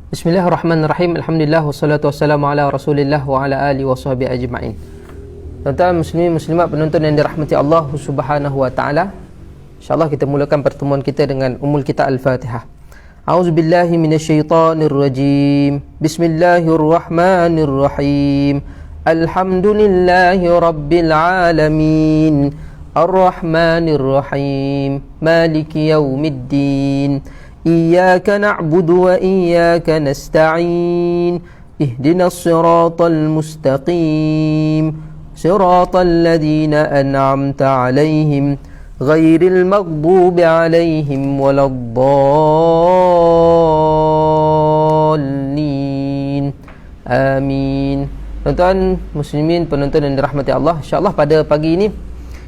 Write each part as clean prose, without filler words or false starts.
Bismillahirrahmanirrahim. Alhamdulillah wassalatu wassalamu ala Rasulillah wa ala alihi washabihi ajma'in. Tuan-tuan muslimin muslimat penonton yang dirahmati Allah Subhanahu wa taala. Insyaallah kita mulakan pertemuan kita dengan ummul kita Al-Fatihah. A'udzubillahi minasyaitonir rajim. Bismillahirrahmanirrahim. Alhamdulillahi rabbil alamin. Ar-Rahmanir Rahim. Maliki yaumiddin. إياك نعبد وإياك نستعين اهدنا الصراط المستقيم صراط الذين أنعمت عليهم غير المغضوب عليهم ولا الضالين آمين. Tuan-tuan muslimin penonton yang dirahmati Allah, insyaAllah pada pagi ini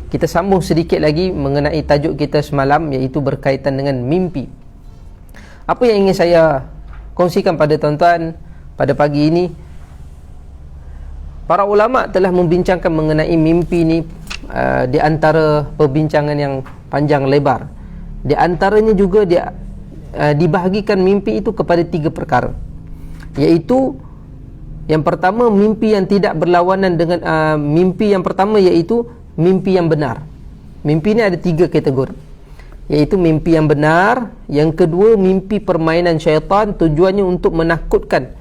kita sambung sedikit lagi mengenai tajuk kita semalam, iaitu berkaitan dengan mimpi. Apa yang ingin saya kongsikan pada tuan-tuan pada pagi ini, para ulama telah membincangkan mengenai mimpi ni di antara perbincangan yang panjang lebar. Di antaranya juga dibahagikan mimpi itu kepada 3 perkara, iaitu yang pertama mimpi yang tidak berlawanan dengan mimpi yang pertama iaitu mimpi yang benar. Mimpi ni ada 3 kategori, iaitu mimpi yang benar. Yang kedua, mimpi permainan syaitan, tujuannya untuk menakutkan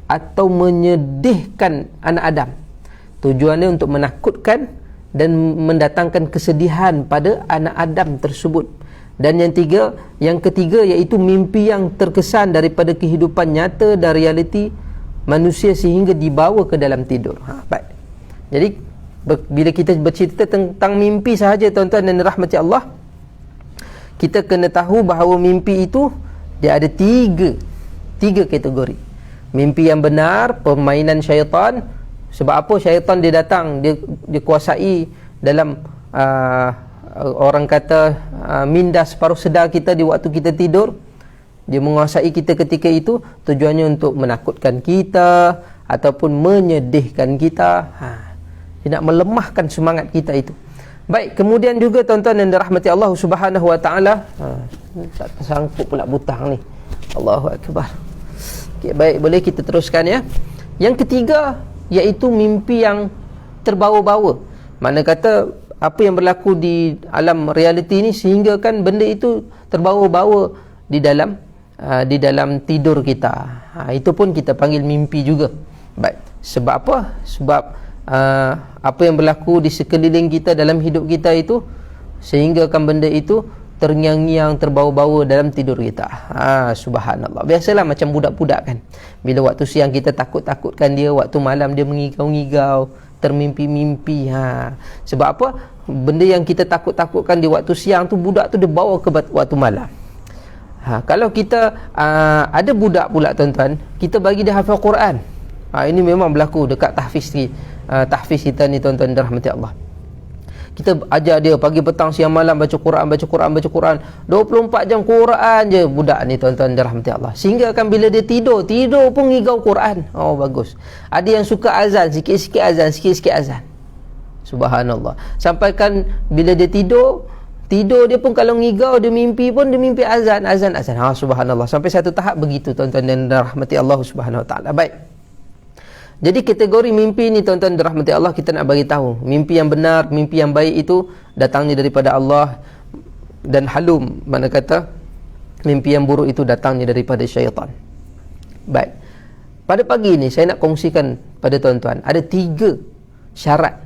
atau menyedihkan anak Adam. Tujuannya untuk menakutkan dan mendatangkan kesedihan pada anak Adam tersebut. Dan yang ketiga iaitu mimpi yang terkesan daripada kehidupan nyata dan realiti manusia sehingga dibawa ke dalam tidur. Baik. Jadi bila kita bercerita tentang mimpi sahaja tuan-tuan dan dirahmati Allah, kita kena tahu bahawa mimpi itu dia ada tiga kategori. Mimpi yang benar, permainan syaitan. Sebab apa syaitan dia datang, dia kuasai dalam orang kata minda separuh sedar kita di waktu kita tidur. Dia menguasai kita ketika itu, tujuannya untuk menakutkan kita ataupun menyedihkan kita. Dia nak melemahkan semangat kita itu. Baik, kemudian juga tuan-tuan yang dirahmati Allah Subhanahu wa taala, tak tersangkut pula butang ni. Allahu akbar. Okey, baik, boleh kita teruskan ya. Yang ketiga iaitu mimpi yang terbawa-bawa. Mana kata apa yang berlaku di alam realiti ni sehingga kan benda itu terbawa-bawa di dalam tidur kita. Itu pun kita panggil mimpi juga. Baik, sebab apa? Sebab apa yang berlaku di sekeliling kita dalam hidup kita itu sehinggakan benda itu terngiang-ngiang, terbawa-bawa dalam tidur kita. Subhanallah. Biasalah macam budak-budak kan, bila waktu siang kita takut-takutkan dia, waktu malam dia mengigau-ngigau, termimpi-mimpi. Sebab apa? Benda yang kita takut-takutkan di waktu siang tu, budak tu dia bawa ke waktu malam. Kalau kita ada budak pula tuan-tuan, kita bagi dia hafal Quran. Ini memang berlaku dekat tahfiz kita ni tuan-tuan dirahmati Allah. Kita ajar dia pagi petang siang malam baca Quran 24 jam Quran je budak ni tuan-tuan dirahmati Allah. Sehingga kan bila dia tidur pun ngigau Quran. Oh bagus. Ada yang suka azan, sikit-sikit azan. Subhanallah. Sampai kan bila dia tidur dia pun kalau ngigau, dia mimpi pun dia mimpi azan. Subhanallah. Sampai satu tahap begitu tuan-tuan dan dirahmati Allah Subhanahu wa taala. Baik. Jadi kategori mimpi ni tuan-tuan dirahmati Allah, kita nak bagi tahu mimpi yang benar, mimpi yang baik itu datangnya daripada Allah, dan halum, mana kata mimpi yang buruk itu datangnya daripada syaitan. Baik. Pada pagi ini saya nak kongsikan pada tuan-tuan ada 3 syarat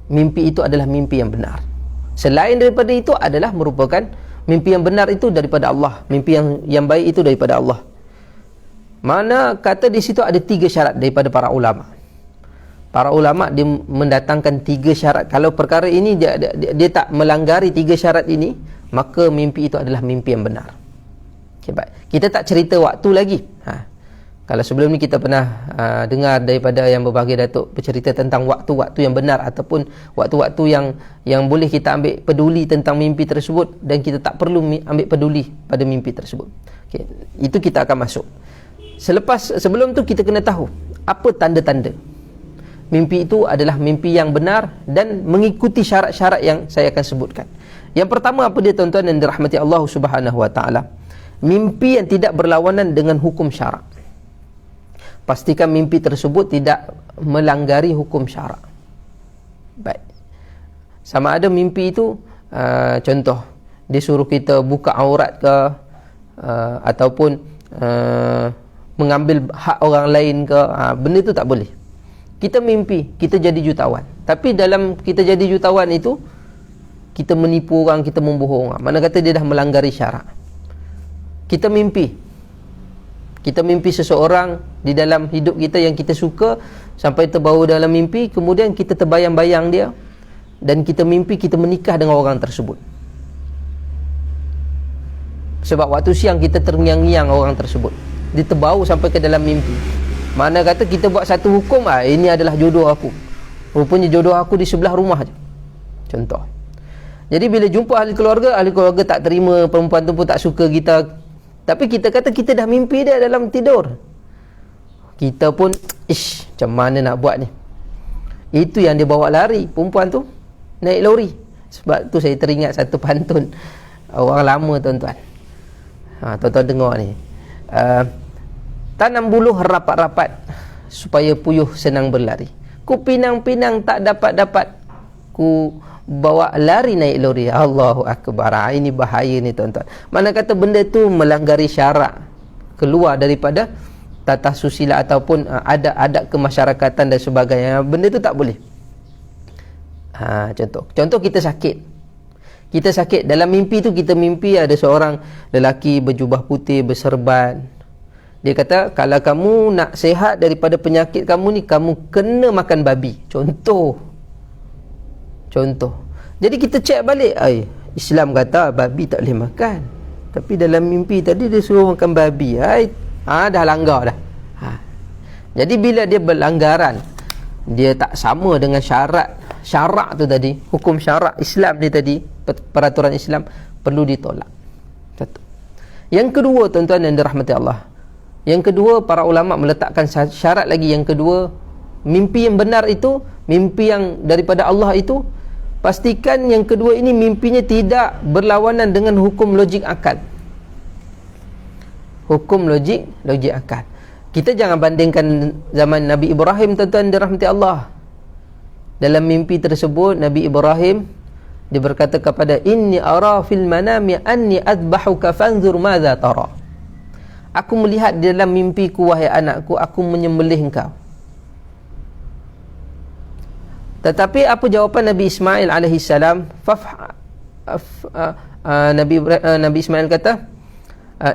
mimpi itu adalah mimpi yang benar. Selain daripada itu adalah merupakan mimpi yang benar itu daripada Allah, mimpi yang baik itu daripada Allah. Mana kata di situ ada 3 syarat daripada para ulama. Para ulama dia mendatangkan 3 syarat. Kalau perkara ini dia tak melanggari 3 syarat ini, maka mimpi itu adalah mimpi yang benar. Okay, baik. Kita tak cerita waktu lagi. Kalau sebelum ni kita pernah dengar daripada yang berbahagia Datuk bercerita tentang waktu-waktu yang benar ataupun waktu-waktu yang boleh kita ambil peduli tentang mimpi tersebut, dan kita tak perlu ambil peduli pada mimpi tersebut. Okay, itu kita akan masuk. Sebelum tu kita kena tahu apa tanda-tanda mimpi itu adalah mimpi yang benar dan mengikuti syarat-syarat yang saya akan sebutkan. Yang pertama apa dia tuan-tuan yang dirahmati Allah Subhanahu wa taala? Mimpi yang tidak berlawanan dengan hukum syarak. pastikan mimpi tersebut tidak melanggari hukum syarak. Baik. Sama ada mimpi itu contoh dia suruh kita buka aurat ke, ataupun mengambil hak orang lain ke, benda itu tak boleh. Kita mimpi kita jadi jutawan, tapi dalam kita jadi jutawan itu kita menipu orang, kita membohong orang, mana kata dia dah melanggari syarak. Kita mimpi seseorang di dalam hidup kita yang kita suka, sampai terbawa dalam mimpi, kemudian kita terbayang-bayang dia, dan kita mimpi kita menikah dengan orang tersebut. Sebab waktu siang kita terngiang-ngiang orang tersebut, dia terbawa sampai ke dalam mimpi. Mana kata kita buat satu hukum, ini adalah jodoh aku, rupanya jodoh aku di sebelah rumah je. Contoh. Jadi bila jumpa ahli keluarga tak terima, perempuan tu pun tak suka kita, tapi kita kata kita dah mimpi dia dalam tidur. Kita pun macam mana nak buat ni. Itu yang dia bawa lari, perempuan tu naik lori. Sebab tu saya teringat satu pantun orang lama, tuan-tuan. Tuan-tuan dengar ni. Tanam buluh rapat-rapat supaya puyuh senang berlari. Ku pinang-pinang tak dapat-dapat, ku bawa lari naik lori. Allahu Akbar. Ini bahaya ni, tuan-tuan. Mana kata benda tu melanggari syarak, keluar daripada tata susila ataupun adat kemasyarakatan dan sebagainya. Benda tu tak boleh. Contoh kita sakit dalam mimpi tu, kita mimpi ada seorang lelaki berjubah putih, berserban. Dia kata, kalau kamu nak sihat daripada penyakit kamu ni, kamu kena makan babi. Contoh. Jadi kita cek balik, Islam kata babi tak boleh makan, tapi dalam mimpi tadi dia suruh makan babi. Dah langgar dah. Jadi bila dia berlanggaran, dia tak sama dengan syarak tu tadi, hukum syarak Islam ni tadi, peraturan Islam, perlu ditolak. Satu. Yang kedua, tuan-tuan yang dirahmati Allah, yang kedua, para ulama meletakkan syarat lagi. Yang kedua, mimpi yang benar itu, mimpi yang daripada Allah itu, pastikan yang kedua ini mimpinya tidak berlawanan dengan hukum logik akal. Hukum logik akal. Kita jangan bandingkan zaman Nabi Ibrahim, tuan-tuan dirahmati Allah. Dalam mimpi tersebut, Nabi Ibrahim dia berkata kepada, inni ara fil manami anni adbahuka fanzur madza tara. Aku melihat di dalam mimpiku, wahai anakku, aku menyembelih engkau. Tetapi apa jawapan Nabi Ismail AS? Nabi Ismail kata,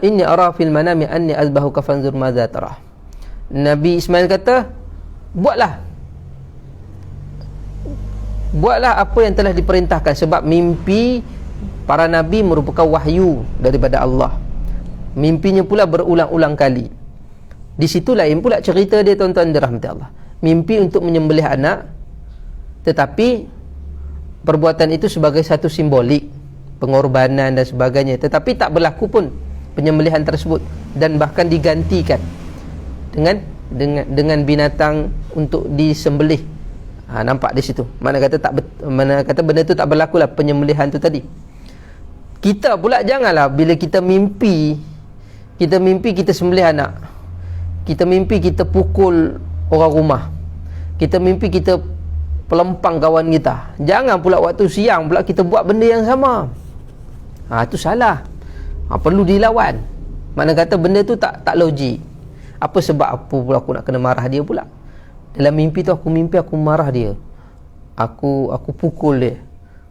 inni ara fil manami anni azbahuka fanzur madza tara. Nabi Ismail kata, buatlah apa yang telah diperintahkan, sebab mimpi para nabi merupakan wahyu daripada Allah. Mimpinya pula berulang-ulang kali. Di situ lain pula cerita dia, tuan-tuan dirahmati Allah. Mimpi untuk menyembelih anak, tetapi perbuatan itu sebagai satu simbolik pengorbanan dan sebagainya, tetapi tak berlaku pun penyembelihan tersebut, dan bahkan digantikan dengan binatang untuk disembelih. Nampak di situ. Mana kata benda tu tak berlaku lah, penyembelihan tu tadi. Kita pula janganlah bila kita mimpi kita sembelih anak, kita mimpi kita pukul orang rumah, kita mimpi kita pelempang kawan kita, jangan pula waktu siang pula kita buat benda yang sama. Itu salah. Perlu dilawan. Mana kata benda tu tak logik. Apa sebab apa pula aku nak kena marah dia pula? Dalam mimpi tu aku marah dia, aku pukul dia.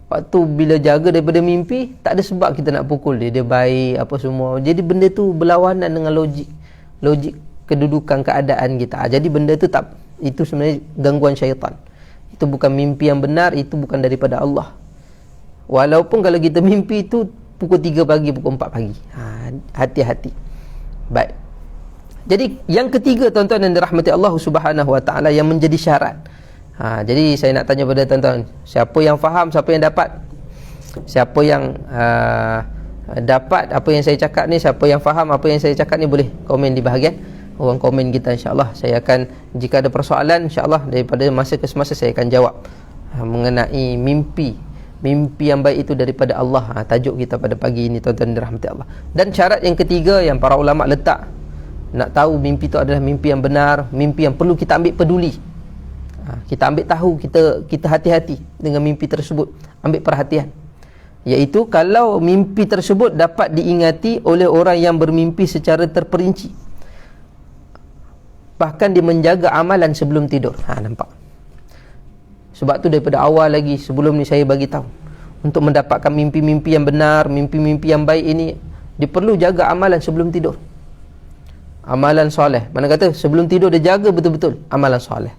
Waktu bila jaga daripada mimpi, tak ada sebab kita nak pukul dia, dia baik apa semua. Jadi benda tu berlawanan dengan logik kedudukan keadaan kita. Jadi benda tu itu sebenarnya gangguan syaitan. Itu bukan mimpi yang benar, itu bukan daripada Allah. Walaupun kalau kita mimpi itu pukul 3 pagi, pukul 4 pagi. Hati-hati. Baik. Jadi yang ketiga, tuan-tuan yang dirahmati Allah Subhanahu Wa Taala, yang menjadi syarat. Jadi saya nak tanya pada tuan-tuan, siapa yang faham, siapa yang dapat? Siapa yang dapat apa yang saya cakap ni, siapa yang faham apa yang saya cakap ni, boleh komen di bahagian ruang komen kita, insya-Allah. Saya akan, jika ada persoalan, insya-Allah daripada masa ke semasa saya akan jawab mengenai mimpi yang baik itu daripada Allah. Tajuk kita pada pagi ini, tuan-tuan dirahmati Allah. Dan syarat yang ketiga yang para ulama letak nak tahu mimpi itu adalah mimpi yang benar, mimpi yang perlu kita ambil peduli. Kita ambil tahu, kita hati-hati dengan mimpi tersebut, ambil perhatian. Iaitu kalau mimpi tersebut dapat diingati oleh orang yang bermimpi secara terperinci, bahkan dia menjaga amalan sebelum tidur. Nampak? Sebab tu daripada awal lagi, sebelum ni saya bagi tahu, untuk mendapatkan mimpi-mimpi yang benar, mimpi-mimpi yang baik ini, dia perlu jaga amalan sebelum tidur. Amalan soleh. Mana kata sebelum tidur dia jaga betul-betul amalan soleh.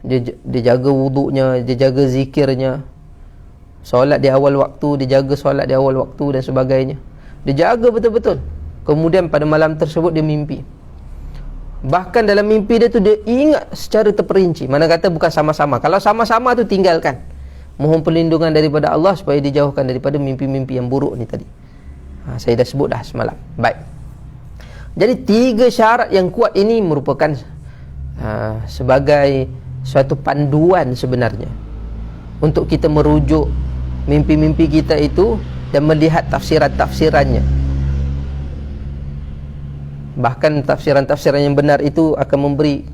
Dia jaga wuduknya, dia jaga zikirnya, solat di awal waktu, dia jaga solat di awal waktu dan sebagainya. Dia jaga betul-betul. Kemudian pada malam tersebut dia mimpi. Bahkan dalam mimpi dia tu dia ingat secara terperinci. Mana kata bukan sama-sama. Kalau sama-sama tu tinggalkan. Mohon perlindungan daripada Allah supaya dijauhkan daripada mimpi-mimpi yang buruk ni tadi. Saya dah sebut dah semalam. Baik. Jadi 3 syarat yang kuat ini merupakan sebagai suatu panduan sebenarnya untuk kita merujuk mimpi-mimpi kita itu dan melihat tafsiran-tafsirannya. Bahkan tafsiran-tafsiran yang benar itu akan memberi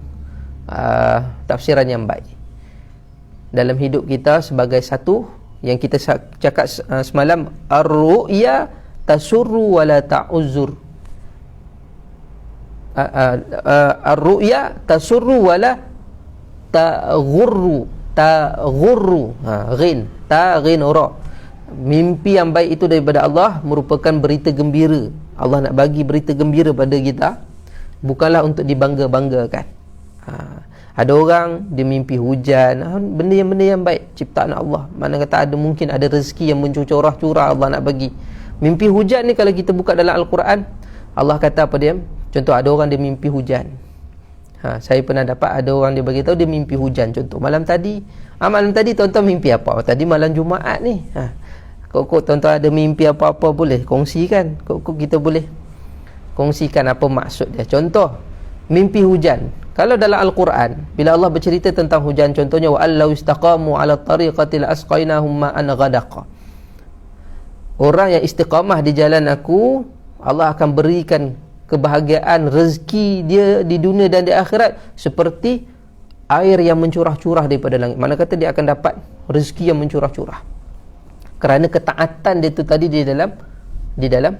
tafsiran yang baik dalam hidup kita. Sebagai satu yang kita cakap semalam, ar-ru'ya tasurru wa la ta'uzzur. Ar-ru'ya tasurru wa la taghurru. Ghin ra. Mimpi yang baik itu daripada Allah merupakan berita gembira. Allah nak bagi berita gembira pada kita, bukanlah untuk dibangga-banggakan. Ada orang dia mimpi hujan, benda yang baik ciptaan Allah. Mana kata ada mungkin ada rezeki yang mencurah-curah Allah nak bagi. Mimpi hujan ni kalau kita buka dalam Al-Quran, Allah kata apa dia? Contoh ada orang dia mimpi hujan. Saya pernah dapat ada orang dia bagi tahu dia mimpi hujan. Contoh malam tadi tuan-tuan mimpi apa? Tadi malam Jumaat ni. Kok tuan-tuan ada mimpi apa-apa boleh kongsikan. Kok kita boleh kongsikan apa maksud dia. Contoh mimpi hujan. Kalau dalam Al-Quran bila Allah bercerita tentang hujan, contohnya wa allau istaqamu ala tariqati la asqainahum ma'an ghadaqa. Orang yang istiqamah di jalan aku, Allah akan berikan kebahagiaan rezeki dia di dunia dan di akhirat seperti air yang mencurah-curah daripada langit. Mana kata dia akan dapat rezeki yang mencurah-curah kerana ketaatan dia tu tadi di dalam.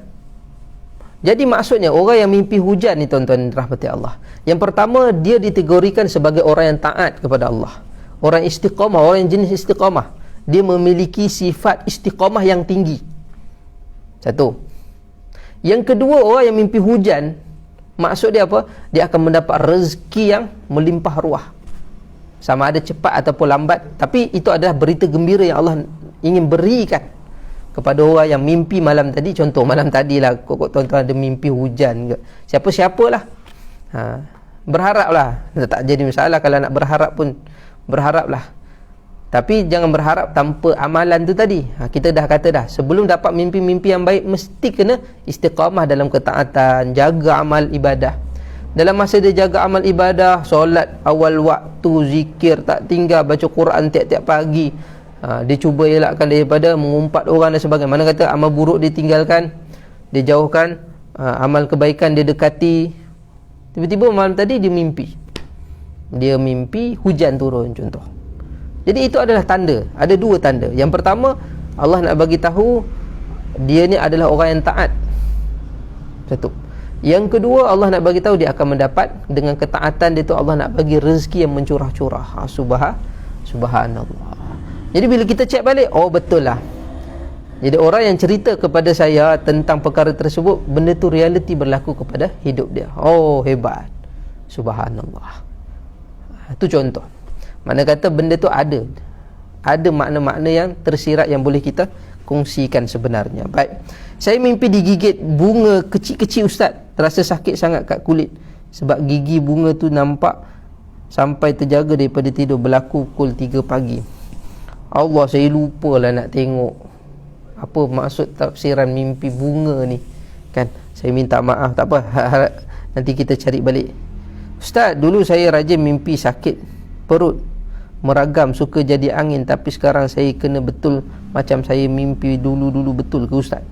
Jadi maksudnya orang yang mimpi hujan ni tuan-tuan rahmati Allah, yang pertama dia dikategorikan sebagai orang yang taat kepada Allah, orang istiqamah, orang yang jenis istiqamah. Dia memiliki sifat istiqamah yang tinggi. Satu. Yang kedua, orang yang mimpi hujan, maksud dia apa? Dia akan mendapat rezeki yang melimpah ruah. Sama ada cepat ataupun lambat, tapi itu adalah berita gembira yang Allah ingin berikan kepada orang yang mimpi malam tadi. Contoh malam tadi lah, kok tuan-tuan ada mimpi hujan ke, siapa-siapalah, berharaplah. Tak jadi masalah kalau nak berharap pun berharaplah. Tapi jangan berharap tanpa amalan tu tadi. Kita dah kata dah, sebelum dapat mimpi-mimpi yang baik, mesti kena istiqamah dalam ketaatan, jaga amal ibadah. Dalam masa dia jaga amal ibadah, solat awal waktu, zikir tak tinggal, baca Quran tiap-tiap pagi, dia cuba elakkan daripada mengumpat orang dan sebagainya. Mana kata amal buruk dia tinggalkan, dia jauhkan, amal kebaikan dia dekati. Tiba-tiba malam tadi dia mimpi hujan turun contoh. Jadi itu adalah tanda. Ada 2 tanda. Yang pertama, Allah nak bagi tahu dia ni adalah orang yang taat. Satu. Yang kedua, Allah nak bagi tahu dia akan mendapat dengan ketaatan dia tu, Allah nak bagi rezeki yang mencurah-curah. Subhanallah. Jadi bila kita cek balik, oh betul lah. Jadi orang yang cerita kepada saya tentang perkara tersebut, benda tu realiti berlaku kepada hidup dia. Oh hebat. Subhanallah. Itu contoh. Mana kata benda tu ada makna-makna yang tersirat yang boleh kita kongsikan sebenarnya. Baik. Saya mimpi digigit bunga kecil-kecil ustaz. Terasa sakit sangat kat kulit sebab gigi bunga tu nampak sampai terjaga daripada tidur. Berlaku pukul 3 pagi. Allah, saya lupalah nak tengok apa maksud tafsiran mimpi bunga ni. Kan? Saya minta maaf, tak apa. Nanti kita cari balik. Ustaz, dulu saya rajin mimpi sakit perut, meragam, suka jadi angin, tapi sekarang saya kena betul macam saya mimpi dulu-dulu, betul ke ustaz?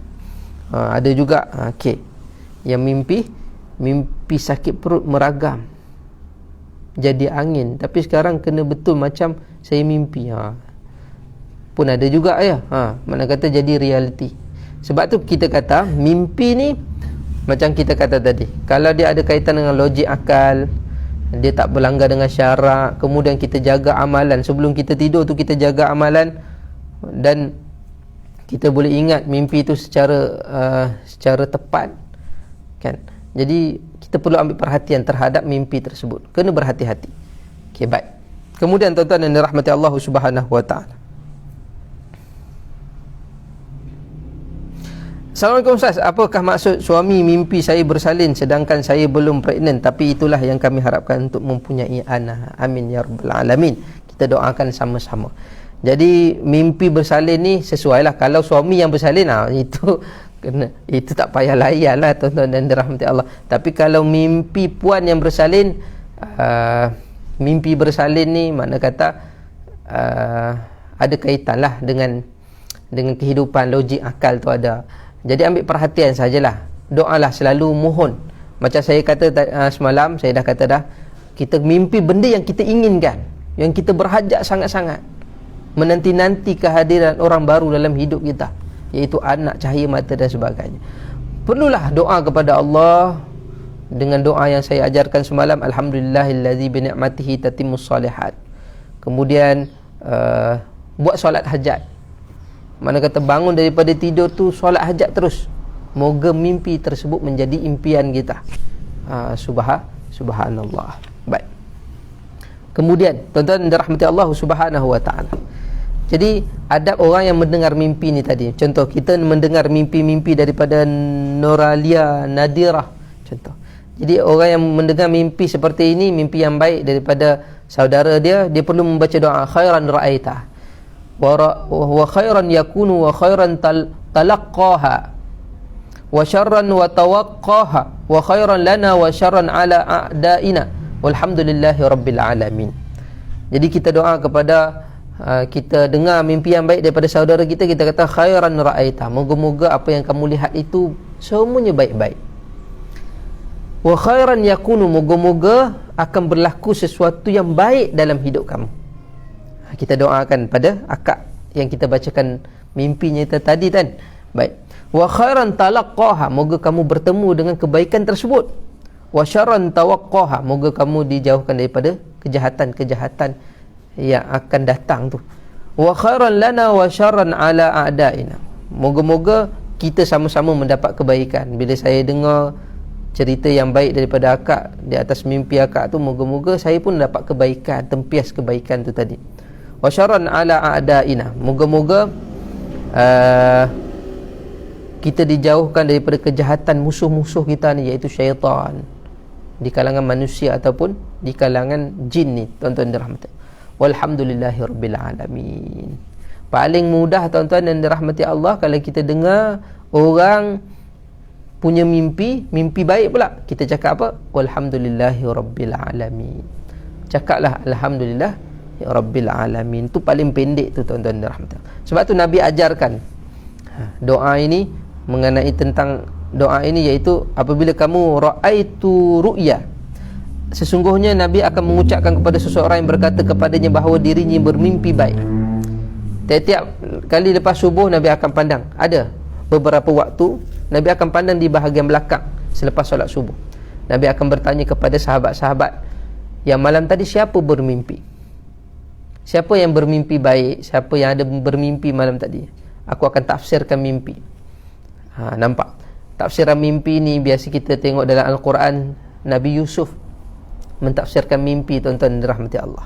Ada juga okey, yang mimpi mimpi sakit perut meragam, jadi angin, tapi sekarang kena betul macam saya mimpi. Pun ada juga ya. Mana kata jadi realiti. Sebab tu kita kata mimpi ni macam kita kata tadi, kalau dia ada kaitan dengan logik akal, dia tak berlanggar dengan syarak, kemudian kita jaga amalan sebelum kita tidur tu, kita jaga amalan, dan kita boleh ingat mimpi itu secara tepat kan. Jadi kita perlu ambil perhatian terhadap mimpi tersebut, kena berhati-hati. Okey, baik. Kemudian tuan-tuan yang dirahmati Allah Subhanahu wa taala, Assalamualaikum Ustaz, apakah maksud suami mimpi saya bersalin sedangkan saya belum pregnant, tapi itulah yang kami harapkan untuk mempunyai anak. Amin ya rabbal alamin. Kita doakan sama-sama. Jadi mimpi bersalin ni sesuailah. Kalau suami yang bersalin, itu kena, itu tak payah layan lah tuan-tuan dan dirahmati Allah. Tapi kalau mimpi puan yang bersalin, mimpi bersalin ni mana kata ada kaitan lah dengan kehidupan logik akal tu ada. Jadi ambil perhatian sajalah. Doalah, selalu mohon. Macam saya kata semalam, saya dah kata dah, kita mimpi benda yang kita inginkan, yang kita berhajat sangat-sangat, menanti-nanti kehadiran orang baru dalam hidup kita, iaitu anak, cahaya mata dan sebagainya. Perlulah doa kepada Allah dengan doa yang saya ajarkan semalam, alhamdulillahillazi bi ni'matihi tatimmus shalihat. Kemudian buat solat hajat. Mana kata bangun daripada tidur tu solat hajat terus. Moga mimpi tersebut menjadi impian kita. Subhanallah. Baik. Kemudian tuan-tuan dirahmati Allah Subhanahu wa taala. Jadi adab orang yang mendengar mimpi ni tadi. Contoh kita mendengar mimpi-mimpi daripada Noralia Nadirah, contoh. Jadi orang yang mendengar mimpi seperti ini, mimpi yang baik daripada saudara dia perlu membaca doa khairan ra'aita wa khairan yakunu wa khairan talaqqaha wa syarran wa tawaqqaha wa khairan lana wa syarran ala a'daina walhamdulillahi rabbil alamin. Jadi kita doa kepada kita dengar mimpi yang baik daripada saudara kita, kita kata khairan ra'aita, moga-moga apa yang kamu lihat itu semuanya baik-baik. Wa khairan yakunu, moga-moga akan berlaku sesuatu yang baik dalam hidup kamu. Kita doakan pada akak yang kita bacakan mimpinya itu tadi kan. Baik. Wa khairan talaqqaha, moga kamu bertemu dengan kebaikan tersebut. Wa syarran tawaqqaha, moga kamu dijauhkan daripada kejahatan-kejahatan yang akan datang tu. Wa khairan lana wa syarran ala a'daina, moga-moga kita sama-sama mendapat kebaikan. Bila saya dengar cerita yang baik daripada akak di atas mimpi akak tu, moga-moga saya pun dapat kebaikan, tempias kebaikan tu tadi. Wa syarran ala a'daina, moga-moga kita dijauhkan daripada kejahatan musuh-musuh kita ni, iaitu syaitan, di kalangan manusia ataupun di kalangan jin ni, tuan-tuan dirahmati. Walhamdulillahi rabbil alamin. Paling mudah tuan-tuan dan dirahmati Allah, kalau kita dengar orang punya mimpi baik pula, kita cakap apa? Walhamdulillahi rabbil alamin. Cakaplah alhamdulillah ya rabbil alamin. Tu paling pendek tu tuan-tuan dan rahmat. Sebab tu Nabi ajarkan doa ini, mengenai tentang doa ini, iaitu apabila kamu ra'aitu ru'ya, sesungguhnya Nabi akan mengucapkan kepada seseorang yang berkata kepadanya bahawa dirinya bermimpi baik. Tiap-tiap kali lepas subuh Nabi akan pandang. Ada beberapa waktu Nabi akan pandang di bahagian belakang selepas solat subuh. Nabi akan bertanya kepada sahabat-sahabat, yang malam tadi siapa bermimpi? Siapa yang bermimpi baik? Siapa yang ada bermimpi malam tadi? Aku akan tafsirkan mimpi. Nampak? Tafsiran mimpi ni biasa kita tengok dalam Al-Quran. Nabi Yusuf mentafsirkan mimpi, tuan-tuan dirahmati Allah.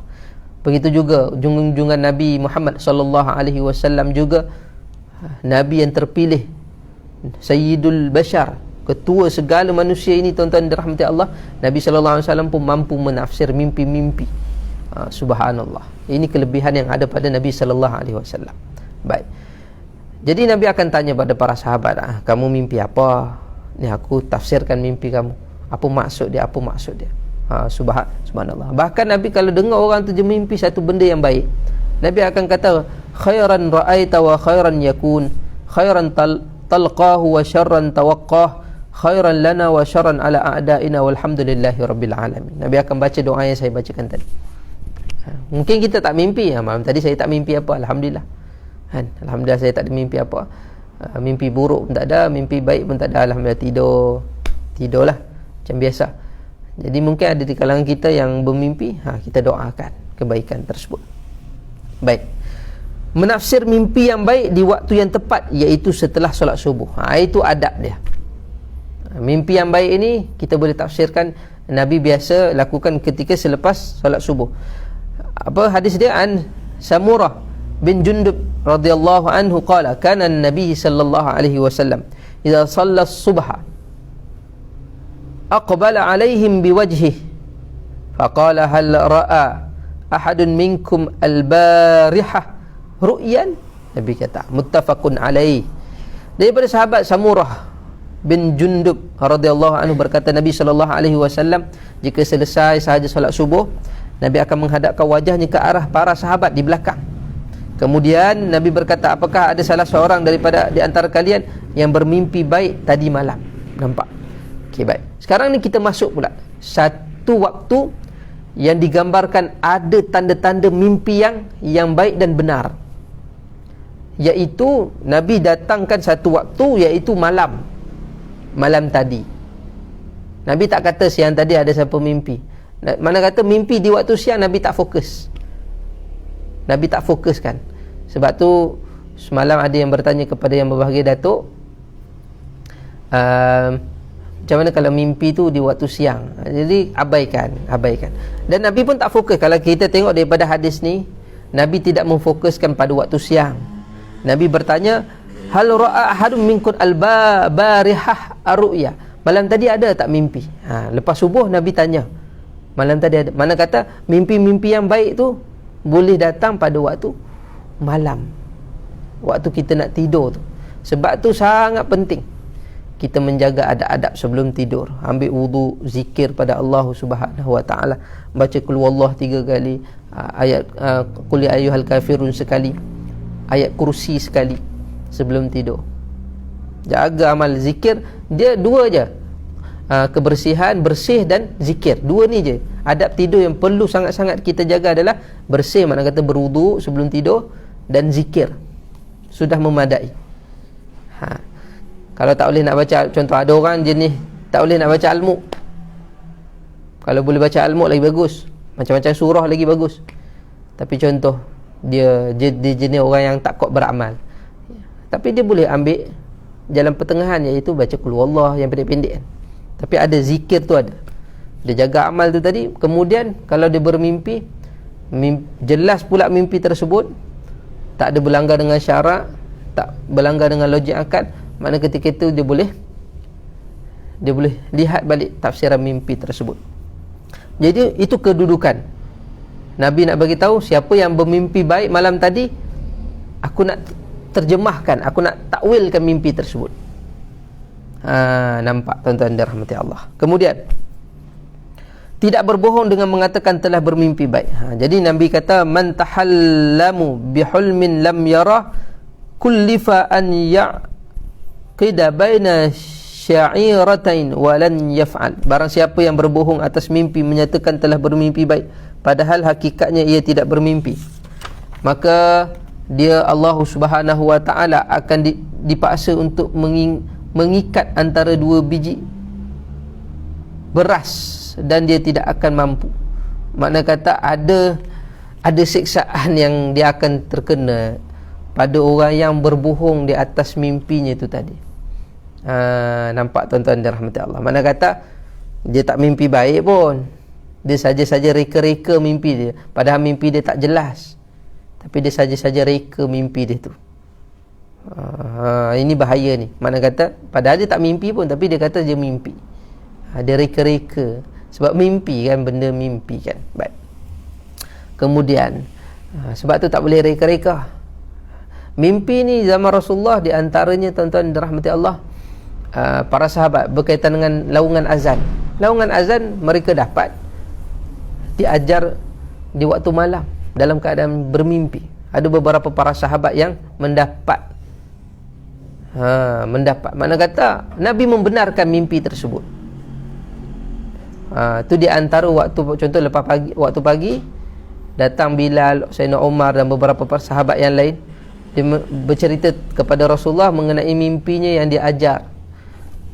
Begitu juga junjungan Nabi Muhammad sallallahu alaihi wasallam juga, Nabi yang terpilih, Sayyidul Bashar, ketua segala manusia ini, tuan-tuan dirahmati Allah. Nabi sallallahu alaihi wasallam pun mampu menafsir mimpi-mimpi. Subhanallah. Ini kelebihan yang ada pada Nabi sallallahu alaihi wasallam. Baik. Jadi Nabi akan tanya pada para sahabat, kamu mimpi apa? Ni aku tafsirkan mimpi kamu. Apa maksud dia? Apa maksud dia? Subhanallah. Bahkan Nabi kalau dengar orang tu je mimpi satu benda yang baik, Nabi akan kata khairan ra'aita wa khairan yakun, khairan talqahu wa syarran tawaqqah, khairan lana wa syarran ala a'daina walhamdulillahi rabbil alamin. Nabi akan baca doa yang saya bacakan tadi. Mungkin kita tak mimpi, malam tadi saya tak mimpi apa, alhamdulillah. Alhamdulillah saya tak ada mimpi apa. Mimpi buruk pun tak ada, mimpi baik pun tak ada, alhamdulillah. Tidurlah macam biasa. Jadi mungkin ada di kalangan kita yang bermimpi, kita doakan kebaikan tersebut. Baik. Menafsir mimpi yang baik di waktu yang tepat, iaitu setelah solat subuh. Itu adab dia. Mimpi yang baik ini kita boleh tafsirkan Nabi biasa lakukan ketika selepas solat subuh. Apa hadis dia? An Samurah bin Jundub radhiyallahu anhu qala kana an-nabi sallallahu alaihi wasallam idza shalla as-subha aqbala alaihim biwajhihi faqala hal ra'a ahadun minkum al-barihah ru'yan. Nabi kata, muttafaqun alaih. Daripada sahabat Samurah bin Jundub radhiyallahu anhu berkata, Nabi sallallahu alaihi wasallam jika selesai sahaja solat subuh, Nabi akan menghadapkan wajahnya ke arah para sahabat di belakang. Kemudian Nabi berkata, apakah ada salah seorang daripada di antara kalian yang bermimpi baik tadi malam? Nampak? Okey, baik. Sekarang ni kita masuk pula satu waktu yang digambarkan ada tanda-tanda mimpi yang baik dan benar, iaitu Nabi datangkan satu waktu, iaitu malam tadi. Nabi tak kata siang tadi ada siapa mimpi. Mana kata mimpi di waktu siang, Nabi tak fokus. Nabi tak fokuskan. Sebab tu semalam ada yang bertanya kepada yang berbahagia Datuk, macam mana kalau mimpi tu di waktu siang? Jadi abaikan. Dan Nabi pun tak fokus. Kalau kita tengok daripada hadis ni, Nabi tidak memfokuskan pada waktu siang. Nabi bertanya, hal ra'a ahadun minkum al-barihah ar-ru'ya. Malam tadi ada tak mimpi? Lepas subuh Nabi tanya, malam tadi ada. Mana kata mimpi-mimpi yang baik tu boleh datang pada waktu malam, waktu kita nak tidur tu. Sebab tu sangat penting kita menjaga adab-adab sebelum tidur. Ambil wudu, zikir pada Allah Subhanahu wa taala, baca qul huwallahu 3 kali, ayat qul ya ayyuhal kafirun sekali, ayat kursi sekali sebelum tidur. Jaga amal zikir, dia dua je, kebersihan, bersih dan zikir. Dua ni je. Adab tidur yang perlu sangat-sangat kita jaga adalah bersih, makna kata berwudu sebelum tidur, dan zikir. Sudah memadai. Kalau tak boleh nak baca, contoh ada orang jenis tak boleh nak baca al-mulk. Kalau boleh baca al-mulk lagi bagus, macam-macam surah lagi bagus. Tapi contoh dia jenis orang yang tak kuat beramal, tapi dia boleh ambil jalan pertengahan, iaitu baca qul huwallah yang pendek-pendek. Tapi ada zikir tu ada. Dia jaga amal tu tadi. Kemudian kalau dia bermimpi, jelas pula mimpi tersebut tak ada berlanggar dengan syarak, tak berlanggar dengan logik akal, makna ketika itu dia boleh lihat balik tafsiran mimpi tersebut. Jadi itu kedudukan. Nabi nak bagi tahu siapa yang bermimpi baik malam tadi, aku nak terjemahkan, aku nak takwilkan mimpi tersebut. Nampak tuan-tuan dirahmati Allah. Kemudian tidak berbohong dengan mengatakan telah bermimpi baik. Jadi Nabi kata, man tahallamu bihulmin lam yara kullifa an ya'qida baina sya'iratain wa lan yaf'al. Barang siapa yang berbohong atas mimpi menyatakan telah bermimpi baik, padahal hakikatnya ia tidak bermimpi, maka dia Allah Subhanahu wa taala akan dipaksa untuk mengikat antara dua biji beras dan dia tidak akan mampu. Makna kata ada siksaan yang dia akan terkena pada orang yang berbohong di atas mimpinya itu tadi. Nampak tuan-tuan dirahmati Allah. Makna kata dia tak mimpi baik pun, dia saja-saja reka-reka mimpi dia, padahal mimpi dia tak jelas, tapi dia saja-saja reka mimpi dia tu. Ini bahaya ni. Mana kata padahal dia tak mimpi pun, tapi dia kata dia mimpi. Dia reka-reka. Sebab mimpi kan, benda mimpi kan. Baik. Kemudian sebab tu tak boleh reka-reka. Mimpi ni zaman Rasulullah, di antaranya tuan-tuan dirahmati Allah, para sahabat berkaitan dengan laungan azan. Laungan azan mereka dapat diajar di waktu malam dalam keadaan bermimpi. Ada beberapa para sahabat yang mendapat mendapat. Makna kata Nabi membenarkan mimpi tersebut. Itu di antara waktu, contoh lepas pagi, waktu pagi datang Bilal, Sayyidina Umar dan beberapa sahabat yang lain, dia bercerita kepada Rasulullah mengenai mimpinya yang dia ajar.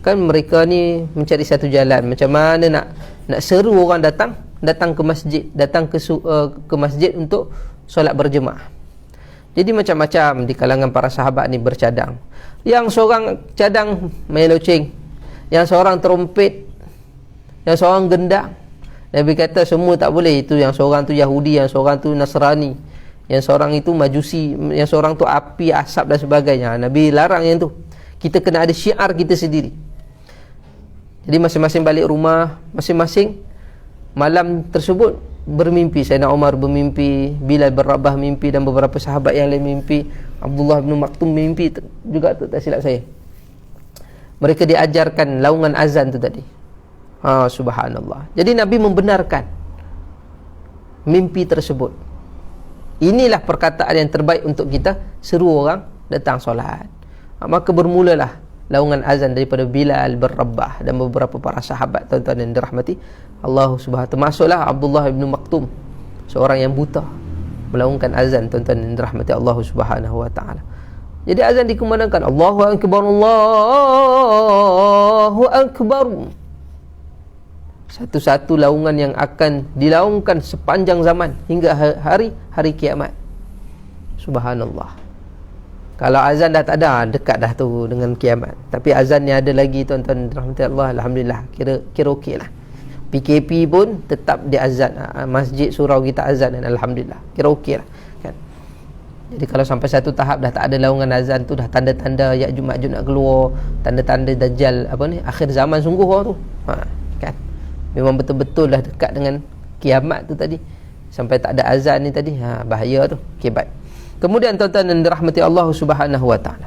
Kan mereka ni mencari satu jalan, macam mana nak seru orang datang ke masjid, datang ke masjid untuk solat berjemaah. Jadi macam-macam di kalangan para sahabat ni bercadang. Yang seorang cadang main loceng, yang seorang terompet, yang seorang gendang. Nabi kata semua tak boleh. Itu yang seorang tu Yahudi, yang seorang tu Nasrani, yang seorang itu Majusi, yang seorang tu api, asap dan sebagainya. Nabi larang yang tu. Kita kena ada syiar kita sendiri. Jadi masing-masing balik rumah, masing-masing malam tersebut bermimpi. Sayyidina Umar bermimpi, Bilal bin Rabah mimpi, dan beberapa sahabat yang lain mimpi. Abdullah bin Maktum mimpi juga tu, tak silap saya. Mereka diajarkan laungan azan tu tadi. Subhanallah. Jadi Nabi membenarkan mimpi tersebut. Inilah perkataan yang terbaik untuk kita seru orang datang solat. Maka bermulalah laungan azan daripada Bilal bin Rabah dan beberapa para sahabat, tuan-tuan yang dirahmati Allah Subhanahu. Termasuklah Abdullah bin Maktum, seorang yang buta, melaungkan azan, tuan-tuan yang dirahmati Allah Subhanahu wa taala. Jadi azan dikumandangkan, Allahu akbar, Allahu akbar. Satu-satu laungan yang akan dilaungkan sepanjang zaman hingga hari kiamat. Subhanallah. Kalau azan dah tak ada, dekat dah tu dengan kiamat. Tapi azan ni ada lagi, tuan-tuan rahmati Allah, alhamdulillah. Kira okey lah. PKP pun tetap di azan. Masjid surau kita azan, dan alhamdulillah. Kira okey lah, kan? Jadi kalau sampai satu tahap dah tak ada laungan azan tu, dah tanda-tanda Ya'juj Ma'juj nak keluar, tanda-tanda Dajjal, akhir zaman sungguh tu. Kan? Memang betul-betul dah dekat dengan kiamat tu tadi. Sampai tak ada azan ni tadi, bahaya tu, kibat. Kemudian tuan-tuan yang dirahmati Allah Subhanahu wa taala,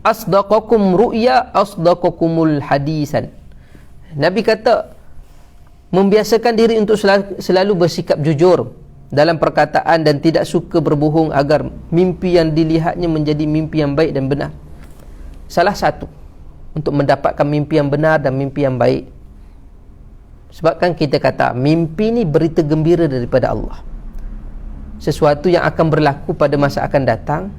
asdaqakum ru'ya asdaqakumul hadisan. Nabi kata membiasakan diri untuk selalu bersikap jujur dalam perkataan dan tidak suka berbohong, agar mimpi yang dilihatnya menjadi mimpi yang baik dan benar. Salah satu untuk mendapatkan mimpi yang benar dan mimpi yang baik, sebabkan kita kata mimpi ni berita gembira daripada Allah, sesuatu yang akan berlaku pada masa akan datang,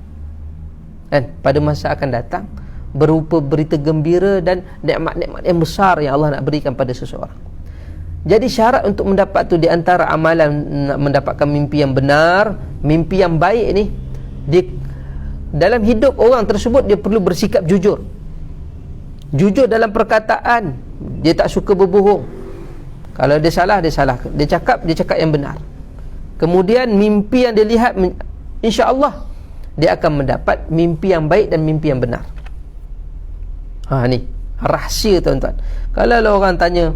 kan? Pada masa akan datang berupa berita gembira dan nikmat-nikmat yang besar yang Allah nak berikan pada seseorang. Jadi syarat untuk mendapat tu, di antara amalan nak mendapatkan mimpi yang benar, mimpi yang baik ni, dalam hidup orang tersebut dia perlu bersikap jujur. Jujur dalam perkataan, dia tak suka berbohong. Kalau dia salah, dia salah. Dia cakap yang benar. Kemudian mimpi yang dia lihat, insya-Allah dia akan mendapat mimpi yang baik dan mimpi yang benar. Ni rahsia, tuan-tuan. Kalau orang tanya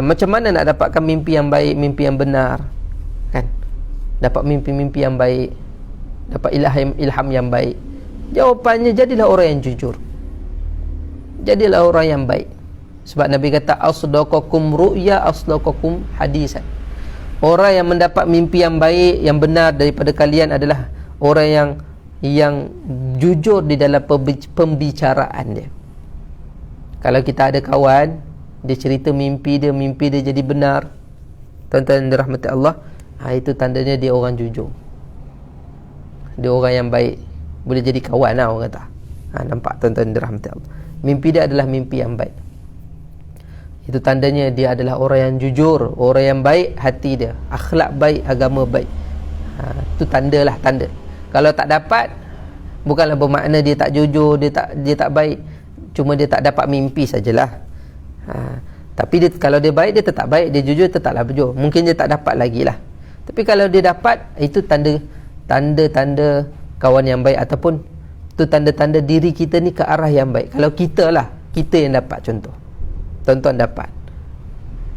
macam mana nak dapatkan mimpi yang baik, mimpi yang benar, kan? Dapat mimpi-mimpi yang baik, dapat ilham yang baik. Jawapannya, jadilah orang yang jujur. Jadilah orang yang baik. Sebab Nabi kata asdaqakum ru'ya asdaqakum hadisan. Orang yang mendapat mimpi yang baik, yang benar daripada kalian adalah orang yang jujur di dalam pembicaraan dia. Kalau kita ada kawan, dia cerita mimpi dia jadi benar, tuan-tuan yang dirahmati Allah, itu tandanya dia orang jujur. Dia orang yang baik. Boleh jadi kawan lah orang kata. Nampak, tuan-tuan yang dirahmati Allah, mimpi dia adalah mimpi yang baik. Itu tandanya dia adalah orang yang jujur, orang yang baik hati dia, akhlak baik, agama baik. Itu tanda. Kalau tak dapat, bukanlah bermakna dia tak jujur, dia tak baik, cuma dia tak dapat mimpi sajalah. Tapi kalau dia baik, dia tetap baik, dia jujur, tetaplah jujur. Mungkin dia tak dapat lagi lah. Tapi kalau dia dapat, itu tanda-tanda kawan yang baik, ataupun itu tanda-tanda diri kita ni ke arah yang baik. Kalau kita yang dapat, contoh tuan-tuan dapat.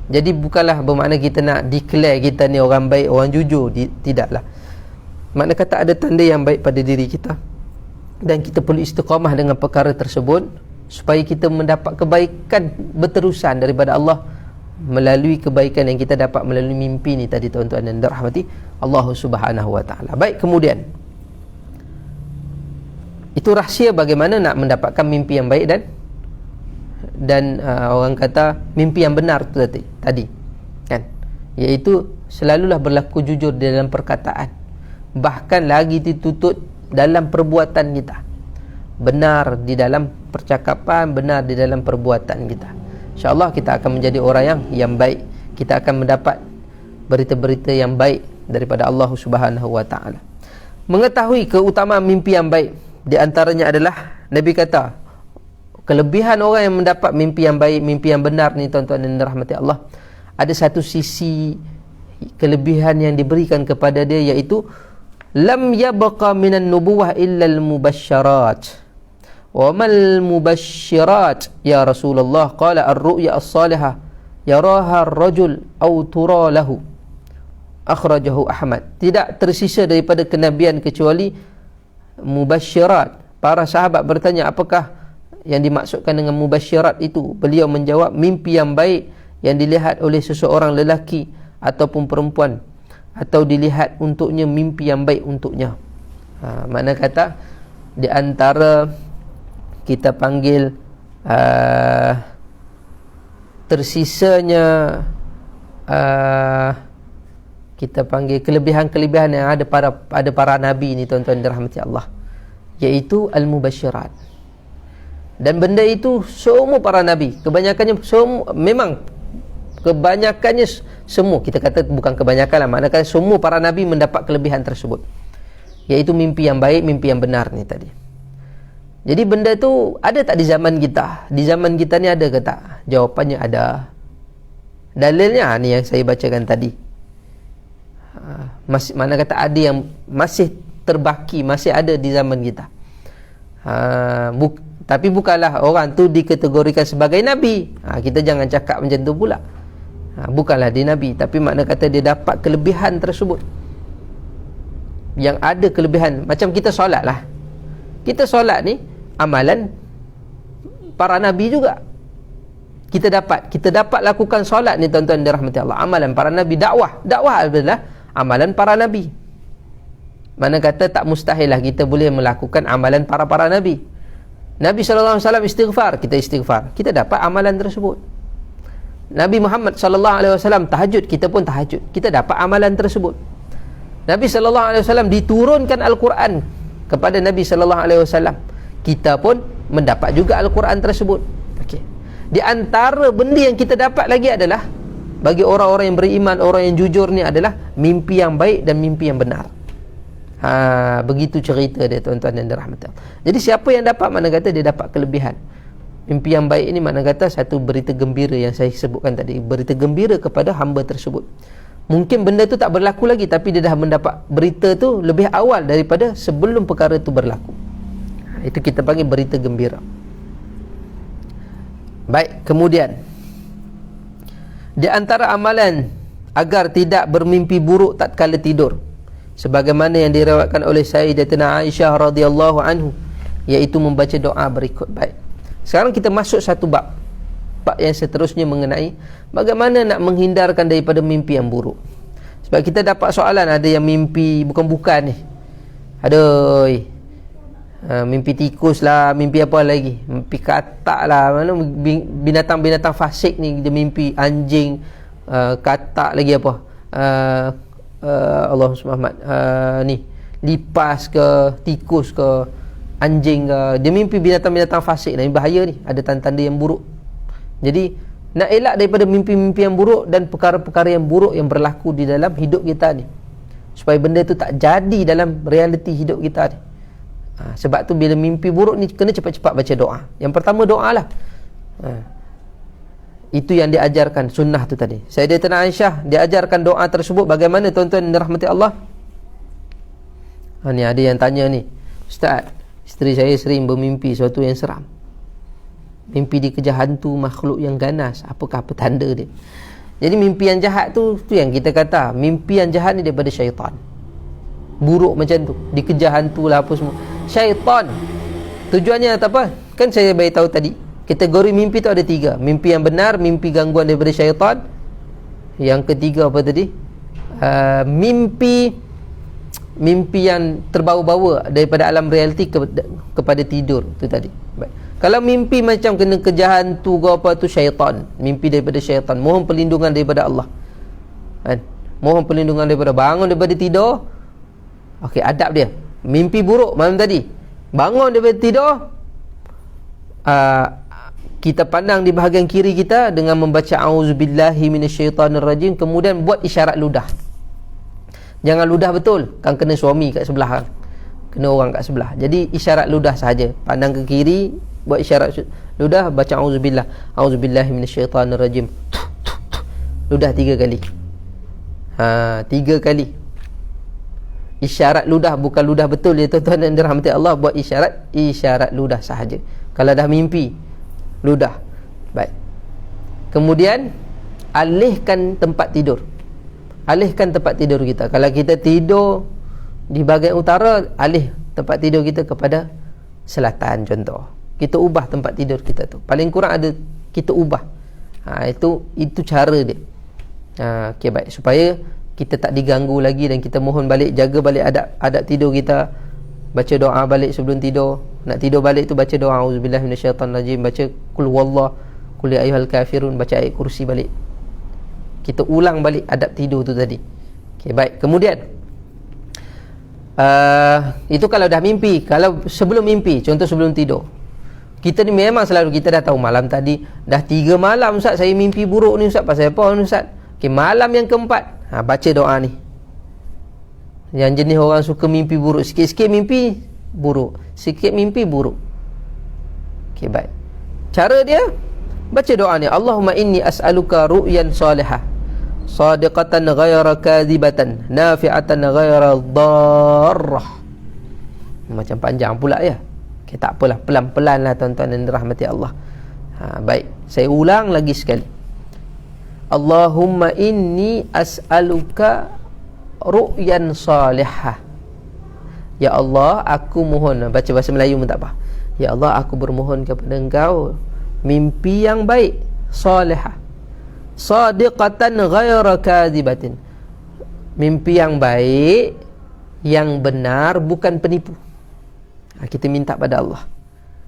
Jadi bukanlah bermakna kita nak declare kita ni orang baik, orang jujur. Tidaklah. Makna kata ada tanda yang baik pada diri kita, dan kita perlu istiqamah dengan perkara tersebut, supaya kita mendapat kebaikan berterusan daripada Allah melalui kebaikan yang kita dapat melalui mimpi ni tadi, tuan-tuan dan dirahmati Allah Subhanahu wa taala. Baik, kemudian Itu rahsia bagaimana nak mendapatkan mimpi yang baik dan orang kata mimpi yang benar tu tadi kan, iaitu selalulah berlaku jujur di dalam perkataan, bahkan lagi dituntut dalam perbuatan kita, benar di dalam percakapan, benar di dalam perbuatan kita. InsyaAllah kita akan menjadi orang yang baik. Kita akan mendapat berita-berita yang baik daripada Allah Subhanahu wa taala. Mengetahui keutamaan mimpi yang baik, di antaranya adalah Nabi kata, kelebihan orang yang mendapat mimpi yang baik, mimpi yang benar ni tuan-tuan dan rahmati Allah, ada satu sisi kelebihan yang diberikan kepada dia, iaitu lam yabqa minan nubuwah illa al-mubasysyarat. Wa mal mubasysyirat ya Rasulullah? Qala ar-ru'ya as-salihah yaraha ar-rajul aw tura lahu. Akhrajahu Ahmad. Tidak tersisa daripada kenabian kecuali mubasysyirat. Para sahabat bertanya, apakah yang dimaksudkan dengan mubasysyirat itu? Beliau menjawab, mimpi yang baik yang dilihat oleh seseorang lelaki ataupun perempuan, atau dilihat untuknya mimpi yang baik untuknya. Mana kata di antara kita panggil tersisanya kita panggil kelebihan-kelebihan yang ada pada para nabi ni tuan-tuan dirahmati Allah, iaitu al-mubasyirat. Dan benda itu semua para nabi, kebanyakannya semua, memang kebanyakannya semua, kita kata bukan kebanyakan lah, maknanya semua para nabi mendapat kelebihan tersebut, iaitu mimpi yang baik, mimpi yang benar ni tadi. Jadi benda tu ada tak di zaman kita? Di zaman kita ni ada ke tak? Jawapannya ada. Dalilnya ni yang saya bacakan tadi. Mana kata ada yang masih terbaki, masih ada di zaman kita. Tapi bukanlah orang tu dikategorikan sebagai nabi. Kita jangan cakap macam tu pula. Bukanlah dia nabi, tapi makna kata dia dapat kelebihan tersebut. Yang ada kelebihan, macam kita solat lah. Kita solat ni amalan para nabi juga. Kita dapat lakukan solat ni tuan-tuan dirahmati Allah, amalan para nabi. Dakwah adalah amalan para nabi. Mana kata tak mustahil lah kita boleh melakukan amalan para nabi. Nabi SAW istighfar, kita istighfar, kita dapat amalan tersebut. Nabi Muhammad SAW tahajud, kita pun tahajud, kita dapat amalan tersebut. Nabi SAW diturunkan Al-Quran kepada Nabi SAW, kita pun mendapat juga Al-Quran tersebut. Okey. Di antara benda yang kita dapat lagi adalah, bagi orang-orang yang beriman, orang yang jujur ni, adalah mimpi yang baik dan mimpi yang benar. Begitu cerita dia tuan-tuan dan dirahmati Allah. Jadi siapa yang dapat, mana kata dia dapat kelebihan. Mimpi yang baik ini mana kata satu berita gembira yang saya sebutkan tadi, berita gembira kepada hamba tersebut. Mungkin benda tu tak berlaku lagi, tapi dia dah mendapat berita tu lebih awal daripada sebelum perkara tu berlaku. Itu kita panggil berita gembira. Baik, kemudian di antara amalan agar tidak bermimpi buruk tatkala tidur, sebagaimana yang diriwayatkan oleh Sayyidatina Aisyah radhiyallahu anhu, iaitu membaca doa berikut. Baik, sekarang kita masuk satu bab yang seterusnya mengenai bagaimana nak menghindarkan daripada mimpi yang buruk. Sebab kita dapat soalan, ada yang mimpi bukan-bukan ni, aduh, mimpi tikus lah, mimpi apa lagi, mimpi katak lah, mana binatang-binatang fasik ni, dia mimpi anjing, katak lagi apa, Allah Subhanahu ni lipas ke, tikus ke, anjing ke, dia mimpi binatang-binatang fasik ni, bahaya ni, ada tanda-tanda yang buruk. Jadi nak elak daripada mimpi-mimpi yang buruk dan perkara-perkara yang buruk yang berlaku di dalam hidup kita ni, supaya benda tu tak jadi dalam realiti hidup kita ni. Sebab tu bila mimpi buruk ni, kena cepat-cepat baca doa. Yang pertama doa lah. Itu yang diajarkan sunnah tu tadi. Sayyidatina Aisyah diajarkan doa tersebut. Bagaimana tuan-tuan dan rahmati Allah? Ni ada yang tanya ni, Ustaz, isteri saya sering bermimpi sesuatu yang seram. Mimpi dikejar hantu makhluk yang ganas. Apakah petanda dia? Jadi mimpi yang jahat tu yang kita kata, mimpi yang jahat ni daripada syaitan. Buruk macam tu, dikejar hantu lah apa semua, syaitan. Tujuannya apa? Kan saya beritahu tadi, kategori mimpi tu ada 3. Mimpi yang benar, mimpi gangguan daripada syaitan. Yang ketiga apa tadi? Mimpi mimpi yang terbawa-bawa daripada alam realiti kepada tidur tu tadi. Baik. Kalau mimpi macam kena kejar hantu ke apa tu, syaitan, mimpi daripada syaitan, mohon perlindungan daripada Allah, kan? Mohon perlindungan daripada, bangun daripada tidur, okey, adab dia mimpi buruk malam tadi, bangun daripada tidur, kita pandang di bahagian kiri kita dengan membaca auzubillahi minasyaitanirrajim, kemudian buat isyarat ludah. Jangan ludah betul, kan kena suami kat sebelah, kan? Kena orang kat sebelah. Jadi isyarat ludah sahaja. Pandang ke kiri, buat isyarat ludah, baca auzubillahi minasyaitanirrajim. Ludah 3 kali. 3 kali. Isyarat ludah, bukan ludah betul ya tuan-tuan dan dirahmati Allah, buat isyarat ludah sahaja. Kalau dah mimpi, ludah. Baik. Kemudian alihkan tempat tidur. Alihkan tempat tidur kita. Kalau kita tidur di bahagian utara, alih tempat tidur kita kepada selatan contoh. Kita ubah tempat tidur kita tu. Paling kurang ada kita ubah. Itu cara dia. Okey, baik, supaya kita tak diganggu lagi dan kita mohon balik, jaga balik adab tidur kita. Baca doa balik sebelum tidur. Nak tidur balik tu baca doa auzubillahi minasyaitanirrajim, baca qul huwallah, qul ya ayyuhal kafirun, baca ayat kursi balik. Kita ulang balik adab tidur tu tadi. Okey, baik. Kemudian itu kalau dah mimpi. Kalau sebelum mimpi, contoh sebelum tidur, kita ni memang selalu, kita dah tahu malam tadi dah 3 malam Ustaz saya mimpi buruk ni Ustaz. Pasal apa ni Ustaz? Okey, malam yang keempat, baca doa ni. Yang jenis orang suka mimpi buruk, sikit-sikit mimpi buruk, sikit mimpi buruk. Okey, baik. Cara dia, baca doa ni, Allahumma inni as'aluka ru'yan salihah, sadiqatan ghaira kadhibatan, nafi'atan ghaira dharrah. Macam panjang pula ya. Okay, tak apalah, pelan-pelan lah tuan-tuan dan dirahmati Allah. Baik, saya ulang lagi sekali. Allahumma inni as'aluka ru'yan salihah. Ya Allah, aku mohon, baca bahasa Melayu pun tak apa. Ya Allah, aku bermohon kepada Engkau mimpi yang baik, salihah, sadiqatan ghaira kadhibatin, mimpi yang baik, yang benar, bukan penipu. Kita minta pada Allah.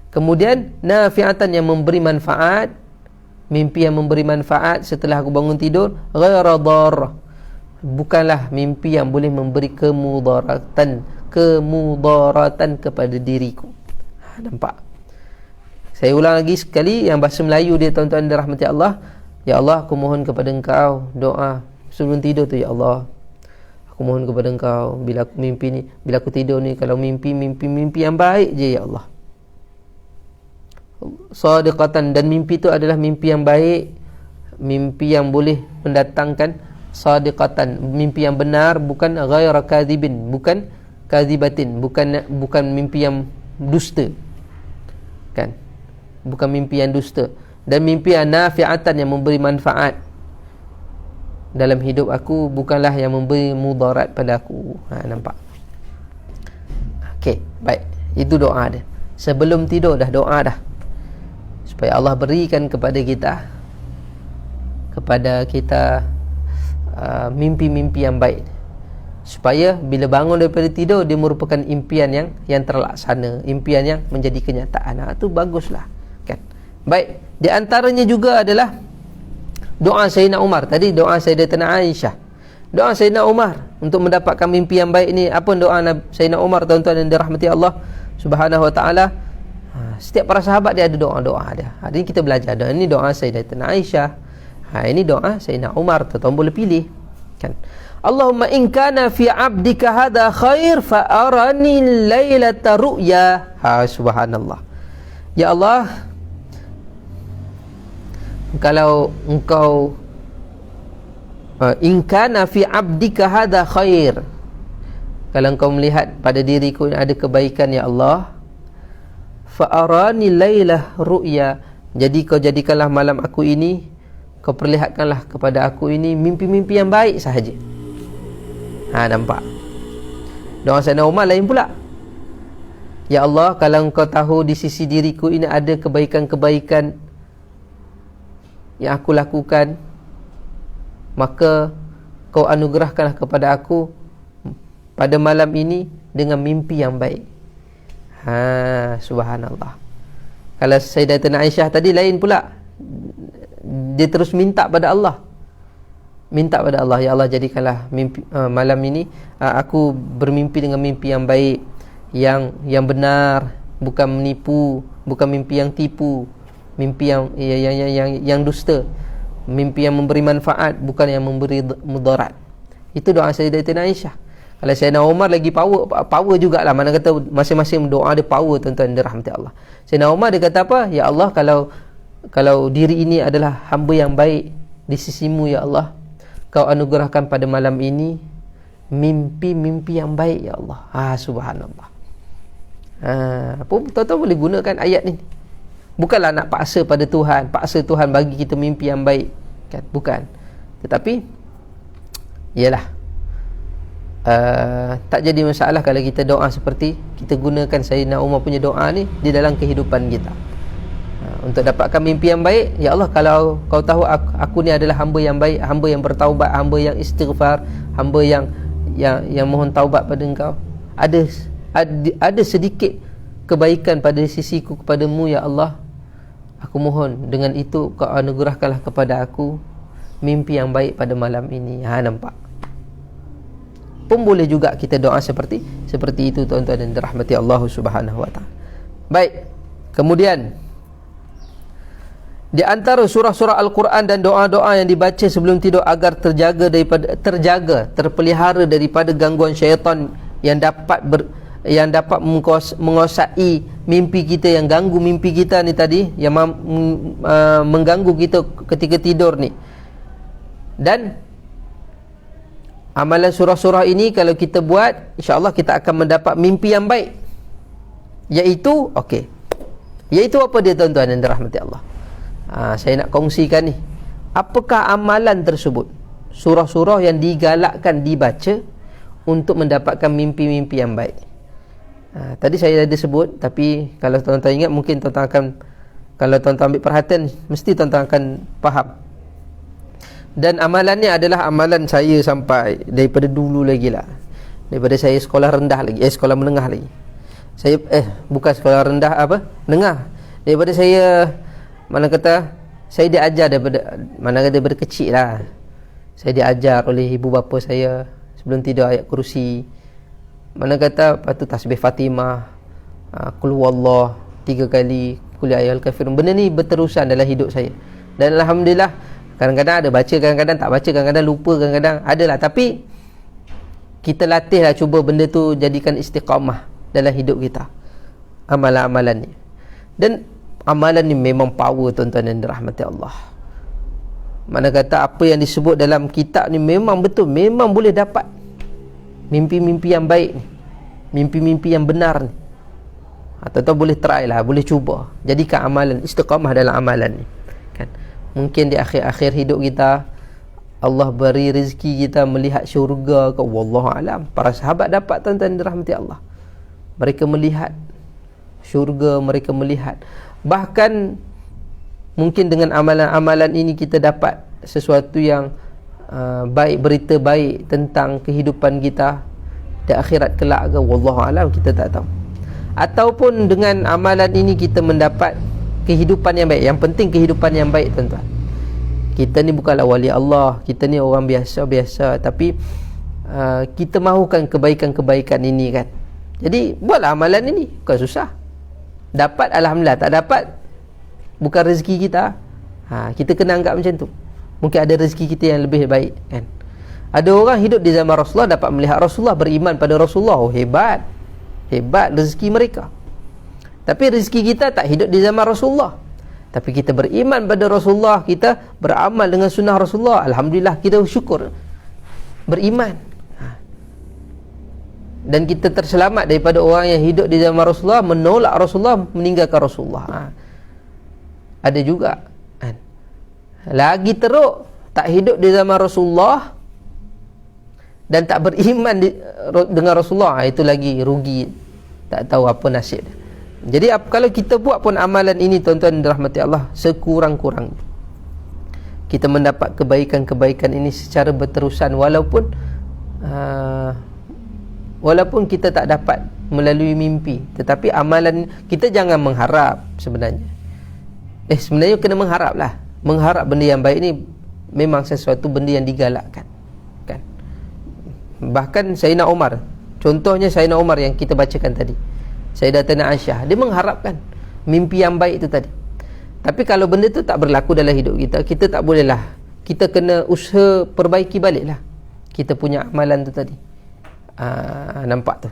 Kemudian nafi'atan, yang memberi manfaat, mimpi yang memberi manfaat setelah aku bangun tidur, ghaira dharrah, bukanlah mimpi yang boleh memberi kemudaratan kepada diriku. Nampak? Saya ulang lagi sekali yang bahasa Melayu dia tuan-tuan dirahmati Allah. Ya Allah, aku mohon kepada Engkau, doa sebelum tidur tu, ya Allah, aku mohon kepada Engkau, bila aku mimpi ni, bila aku tidur ni, kalau mimpi yang baik je ya Allah. Sadiqatan, dan mimpi tu adalah mimpi yang baik, mimpi yang boleh mendatangkan sadiqatan, mimpi yang benar, bukan ghaira kadhibin, bukan kadhibatin, bukan mimpi yang dusta, kan? Bukan mimpi yang dusta. Dan mimpi yang nafi'atan, yang memberi manfaat dalam hidup aku, bukanlah yang memberi mudarat pada aku. Nampak? Okey, baik. Itu doa dia. Sebelum tidur dah doa dah, supaya Allah berikan kepada kita mimpi-mimpi yang baik, supaya bila bangun daripada tidur, dia merupakan impian yang terlaksana, impian yang menjadi kenyataan. Itu baguslah, kan? Baik, di antaranya juga adalah doa Sayyidina Umar. Tadi doa Sayyidatina Aisyah, doa Sayyidina Umar untuk mendapatkan mimpi yang baik ni. Apa doa Sayyidina Umar tuan-tuan yang dirahmati Allah Subhanahu wa taala? Setiap para sahabat dia ada doa-doa dia. Hari ni kita belajar doa ini, doa Sayyidatina Aisyah. Ini doa Sayyidina Umar, tuan-tuan boleh pilih, kan? Allahumma in kana fi 'abdika hadha khair fa arani lailata ru'ya. Subhanallah. Ya Allah, kalau Engkau in kana fi 'abdika hadha khair, kalau Engkau melihat pada diriku ada kebaikan ya Allah, fa arani lailah ru'ya, jadi Kau jadikanlah malam aku ini, Kau perlihatkanlah kepada aku ini mimpi-mimpi yang baik sahaja. Nampak? Doa Sayyidina Umar lain pula. Ya Allah, kalau Engkau tahu di sisi diriku ini ada kebaikan-kebaikan yang aku lakukan, maka Kau anugerahkanlah kepada aku pada malam ini dengan mimpi yang baik. Subhanallah. Kalau Sayyidatina Aisyah tadi lain pula, dia terus minta pada Allah, ya Allah, jadikanlah mimpi, malam ini aku bermimpi dengan mimpi yang baik, yang benar, bukan menipu, bukan mimpi yang tipu, mimpi yang dusta, mimpi yang memberi manfaat, bukan yang memberi mudarat. Itu doa Sayyidatina Aisyah. Kalau Sayyidina Umar lagi power jugalah. Mana kata masing-masing doa dia power, tuan-tuan dirahmati Allah. Sayyidina Umar dia kata apa? Ya Allah, kalau diri ini adalah hamba yang baik di sisimu, ya Allah, kau anugerahkan pada malam ini mimpi-mimpi yang baik, ya Allah. Subhanallah. Tuan-tuan boleh gunakan ayat ni. Bukanlah nak paksa pada Tuhan, paksa Tuhan bagi kita mimpi yang baik, kan? Bukan. Tetapi ialah tak jadi masalah kalau kita doa seperti kita gunakan Sayyidina Umar punya doa ni di dalam kehidupan kita, untuk dapatkan mimpi yang baik. Ya Allah, kalau kau tahu aku ni adalah hamba yang baik, hamba yang bertaubat, hamba yang istighfar, hamba yang mohon taubat pada Engkau, ada sedikit kebaikan pada sisiku kepadamu, ya Allah, aku mohon dengan itu kau anugerahkanlah kepada aku mimpi yang baik pada malam ini. Nampak? Pun boleh juga kita doa seperti itu, tuan-tuan dan dirahmati Allah Subhanahu wa taala. Baik. Kemudian di antara surah-surah Al-Quran dan doa-doa yang dibaca sebelum tidur agar terpelihara daripada gangguan syaitan yang dapat menguasai mimpi kita, yang ganggu mimpi kita ni tadi, yang mengganggu kita ketika tidur ni. Dan amalan surah-surah ini kalau kita buat, insya-Allah kita akan mendapat mimpi yang baik. Iaitu apa dia, tuan-tuan yang dirahmati Allah? Saya nak kongsikan ni. Apakah amalan tersebut? Surah-surah yang digalakkan dibaca untuk mendapatkan mimpi-mimpi yang baik. Tadi saya ada sebut, tapi kalau tuan-tuan ingat, mungkin tuan-tuan akan, kalau tuan-tuan ambil perhatian, mesti tuan-tuan akan faham. Dan amalannya adalah amalan saya sampai daripada dulu lagi lah, daripada saya sekolah rendah lagi, sekolah menengah lagi. Saya bukan sekolah rendah, menengah. Daripada saya, mana kata, saya diajar daripada kecil lah. Saya diajar oleh ibu bapa saya sebelum tidur ayat kursi, mana kata, lepas tu tasbih Fatimah, qul huwallah 3 kali, qul ya ayyuhal kafirun. Benda ni berterusan dalam hidup saya. Dan alhamdulillah, kadang-kadang ada baca, kadang-kadang tak baca, kadang-kadang lupa, kadang-kadang adalah. Tapi kita latihlah, cuba benda tu jadikan istiqamah dalam hidup kita, amalan-amalan ni. Dan amalan ni memang power, tuan-tuan yang dirahmati Allah. Mana kata apa yang disebut dalam kitab ni memang betul, memang boleh dapat mimpi-mimpi yang baik ni, mimpi-mimpi yang benar ni. Tuan-tuan boleh try lah, boleh cuba jadikan amalan, istiqamah dalam amalan ni, kan? Mungkin di akhir-akhir hidup kita Allah beri rezeki kita melihat syurga ke, wallahu alam. Para sahabat dapat, tuan-tuan dirahmati Allah, mereka melihat syurga, mereka melihat. Bahkan mungkin dengan amalan-amalan ini kita dapat sesuatu yang baik, berita baik tentang kehidupan kita di akhirat kelak ke, wallahu alam, kita tak tahu. Ataupun dengan amalan ini kita mendapat kehidupan yang baik. Yang penting kehidupan yang baik, tuan-tuan. Kita ni bukanlah wali Allah, kita ni orang biasa-biasa, tapi kita mahukan kebaikan-kebaikan ini, kan? Jadi buatlah amalan ini, bukan susah. Dapat alhamdulillah, tak dapat bukan rezeki kita. Kita kena anggap macam tu. Mungkin ada rezeki kita yang lebih baik, kan? Ada orang hidup di zaman Rasulullah, dapat melihat Rasulullah, beriman pada Rasulullah. Hebat rezeki mereka. Tapi rezeki kita tak hidup di zaman Rasulullah, tapi kita beriman pada Rasulullah, kita beramal dengan sunnah Rasulullah. Alhamdulillah, kita syukur beriman. Dan kita terselamat daripada orang yang hidup di zaman Rasulullah, menolak Rasulullah, meninggalkan Rasulullah. Ada juga, kan? Lagi teruk, tak hidup di zaman Rasulullah dan tak beriman dengan Rasulullah. Itu lagi rugi, tak tahu apa nasib dia. Jadi kalau kita buat pun amalan ini, tuan-tuan dirahmati Allah, sekurang-kurang kita mendapat kebaikan-kebaikan ini secara berterusan, walaupun walaupun kita tak dapat melalui mimpi, tetapi amalan kita jangan mengharap sebenarnya. Sebenarnya kena mengharap lah. Mengharap benda yang baik ni memang sesuatu benda yang digalakkan, kan? Bahkan Sayyidina Umar, contohnya Sayyidina Umar yang kita bacakan tadi, Sayyidatina Aisyah, dia mengharapkan mimpi yang baik itu tadi. Tapi kalau benda tu tak berlaku dalam hidup kita, kita tak bolehlah, kita kena usaha perbaiki baliklah kita punya amalan tu tadi. Nampak tu.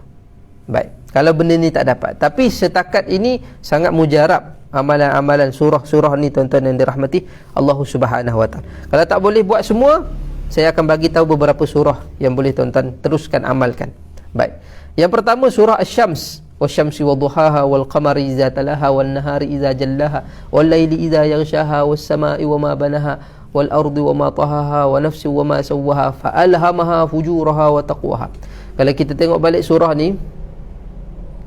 Baik, kalau benda ni tak dapat, tapi setakat ini sangat mujarab amalan-amalan surah-surah ni, tuan-tuan yang dirahmati Allah Subhanahu Wa Taala. Kalau tak boleh buat semua, saya akan bagi tahu beberapa surah yang boleh tuan-tuan teruskan amalkan. Baik, yang pertama surah Asy-Syams, wasyamsi wadduhaha wal qamari idza talaha wan nahari idza jallaha wal laili idza yaghshaha was samai wama banaha wal ardi wama tahaha wa nafsi wama sawwaha fa alhamaha fujuraha wa taqwaha. Kalau kita tengok balik surah ni,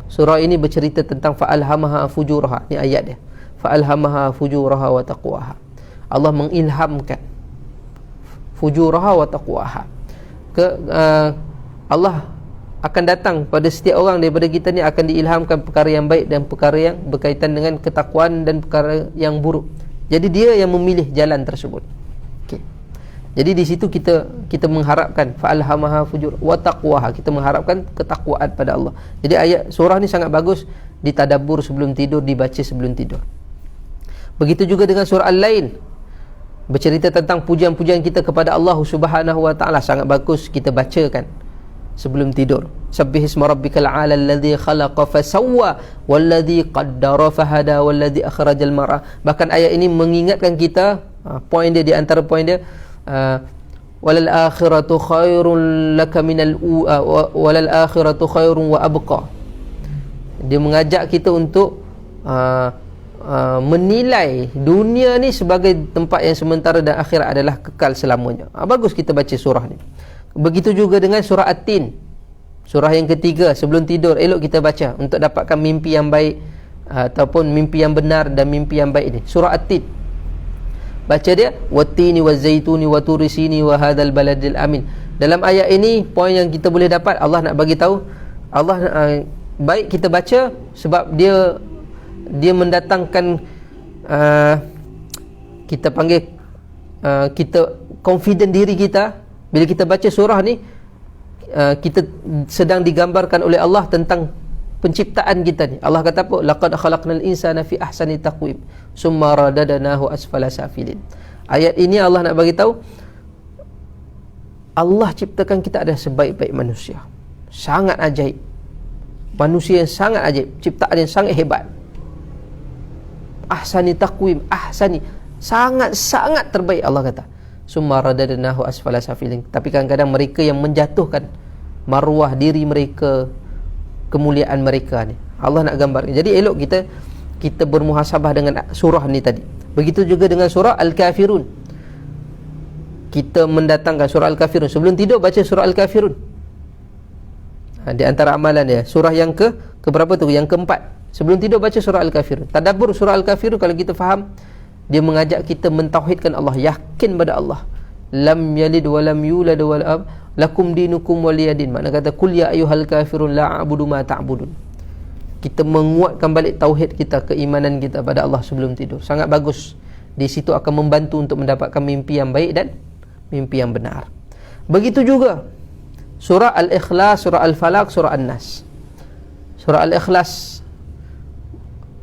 surah ini bercerita tentang fa alhamaha fujuraha. Ni ayat dia. Fa alhamaha fujuraha wa taqwaha. Allah mengilhamkan fujuraha wa taqwaha. Allah akan datang pada setiap orang daripada kita ni, akan diilhamkan perkara yang baik dan perkara yang berkaitan dengan ketakwaan dan perkara yang buruk. Jadi dia yang memilih jalan tersebut. Okey. Jadi di situ kita mengharapkan fa'alhamaha fujur wa taqwaha, kita mengharapkan ketakwaan pada Allah. Jadi ayat surah ni sangat bagus ditadabbur sebelum tidur, dibaca sebelum tidur. Begitu juga dengan surah Al-Lail, bercerita tentang pujian-pujian kita kepada Allah Subhanahu Wa Taala, sangat bagus kita bacakan sebelum tidur. Sabbihisma rabbikal a'la alladhi khalaqa fasawwa walladhi qaddara fahada walladhi akhrajal mar'a. Bahkan ayat ini mengingatkan kita, poin dia, di antara poin dia, walal akhiratu khairun laka minal walal akhiratu khairun wa abqa. Dia mengajak kita untuk menilai dunia ni sebagai tempat yang sementara dan akhirat adalah kekal selamanya. Bagus kita baca surah ni. Begitu juga dengan surah At-Tin, surah yang ketiga sebelum tidur, elok kita baca untuk dapatkan mimpi yang baik ataupun mimpi yang benar dan mimpi yang baik ni. Surah At-Tin, baca dia, wattini wazaituni waturisini wa hadzal baladil amin. Dalam ayat ini poin yang kita boleh dapat, Allah nak bagi tahu, Allah baik kita baca sebab dia mendatangkan kita panggil kita confident diri kita. Bila kita baca surah ni, kita sedang digambarkan oleh Allah tentang penciptaan kita ni. Allah kata apa? Laqad khalaqnal insana fi ahsani taqwim summa radadnahu asfala safilin. Ayat ini Allah nak bagi tahu, Allah ciptakan kita ada sebaik-baik manusia. Sangat ajaib. Manusia yang sangat ajaib, ciptaan yang sangat hebat. Ahsani taqwim, ahsani, sangat-sangat terbaik Allah kata. Summa radadnahu asfala safilin. Tapi kadang-kadang mereka yang menjatuhkan maruah diri mereka, kemuliaan mereka ni, Allah nak gambarkan. Jadi elok kita bermuhasabah dengan surah ni tadi. Begitu juga dengan surah Al-Kafirun. Kita mendatangkan surah Al-Kafirun sebelum tidur, baca surah Al-Kafirun. Di antara amalan dia, surah yang ke berapa tu? Yang keempat. Sebelum tidur baca surah Al-Kafirun. Tadabbur surah Al-Kafirun, kalau kita faham, dia mengajak kita mentauhidkan Allah, yakin pada Allah. Lam yalid wa lam yulad wa lam lakum dinukum waliyadin. Makna kata kul ya ayyuhal kafirun la a'budu ma ta'budun. Kita menguatkan balik tauhid kita, keimanan kita pada Allah sebelum tidur. Sangat bagus. Di situ akan membantu untuk mendapatkan mimpi yang baik dan mimpi yang benar. Begitu juga surah Al-Ikhlas, surah Al-Falaq, surah An-Nas. Surah Al-Ikhlas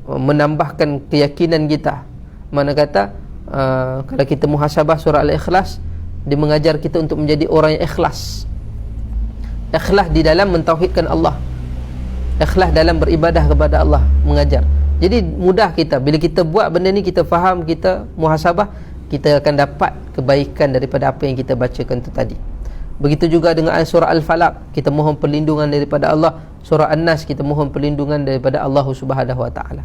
menambahkan keyakinan kita. Mana kata kalau kita muhasabah surah Al-Ikhlas, dia mengajar kita untuk menjadi orang yang ikhlas. Ikhlas di dalam mentauhidkan Allah, ikhlas dalam beribadah kepada Allah, mengajar. Jadi mudah kita, bila kita buat benda ni, kita faham, kita muhasabah, kita akan dapat kebaikan daripada apa yang kita bacakan tu tadi. Begitu juga dengan surah Al-Falaq, kita mohon perlindungan daripada Allah. Surah An-Nas, kita mohon perlindungan daripada Allah Subhanahu Wa Taala,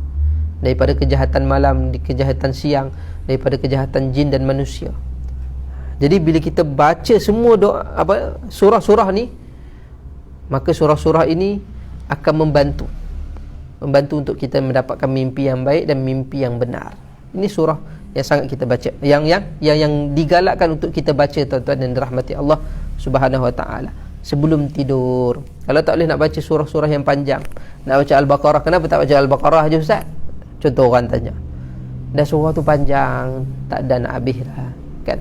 daripada kejahatan malam, kejahatan siang, daripada kejahatan jin dan manusia. Jadi bila kita baca semua surah-surah ni, maka surah-surah ini akan membantu untuk kita mendapatkan mimpi yang baik dan mimpi yang benar. Ini surah yang sangat kita baca, yang digalakkan untuk kita baca, tuan-tuan dan dirahmati Allah Subhanahu Wa Taala, sebelum tidur. Kalau tak boleh nak baca surah-surah yang panjang, nak baca Al-Baqarah, kenapa tak baca Al-Baqarah je Ustaz? Contoh orang tanya, dah surah tu panjang, tak ada nak habis dah kan.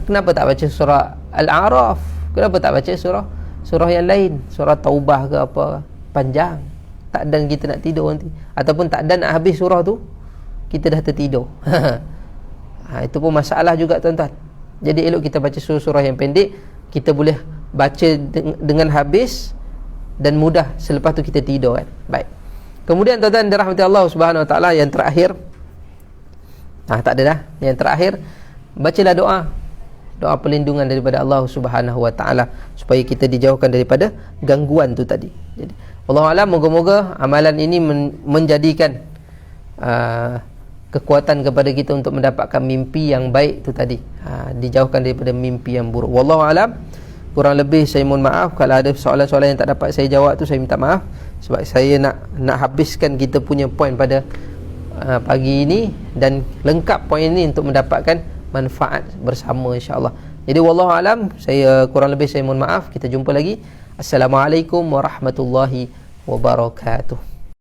Kenapa tak baca surah Al-A'raf? Kenapa tak baca surah yang lain, surah Taubah ke apa, panjang, tak dan kita nak tidur nanti, ataupun tak dan nak habis surah tu kita dah tertidur. Itu pun masalah juga tuan-tuan. Jadi elok kita baca surah-surah yang pendek, kita boleh baca dengan habis dan mudah, selepas tu kita tidur kan. Baik. Kemudian tuan-tuan dirahmati Allah Subhanahu Wa Taala, yang terakhir, tak ada dah. Yang terakhir, bacalah doa perlindungan daripada Allah Subhanahu Wa Taala supaya kita dijauhkan daripada gangguan tu tadi. Jadi wallahu alam, moga-moga amalan ini menjadikan kekuatan kepada kita untuk mendapatkan mimpi yang baik tu tadi, dijauhkan daripada mimpi yang buruk. Wallahu alam. Kurang lebih saya mohon maaf kalau ada soalan-soalan yang tak dapat saya jawab tu, saya minta maaf, sebab saya nak habiskan kita punya poin pada pagi ini dan lengkap poin ini untuk mendapatkan manfaat bersama insya-Allah. Jadi wallahu alam, saya kurang lebih saya mohon maaf. Kita jumpa lagi. Assalamualaikum warahmatullahi wabarakatuh.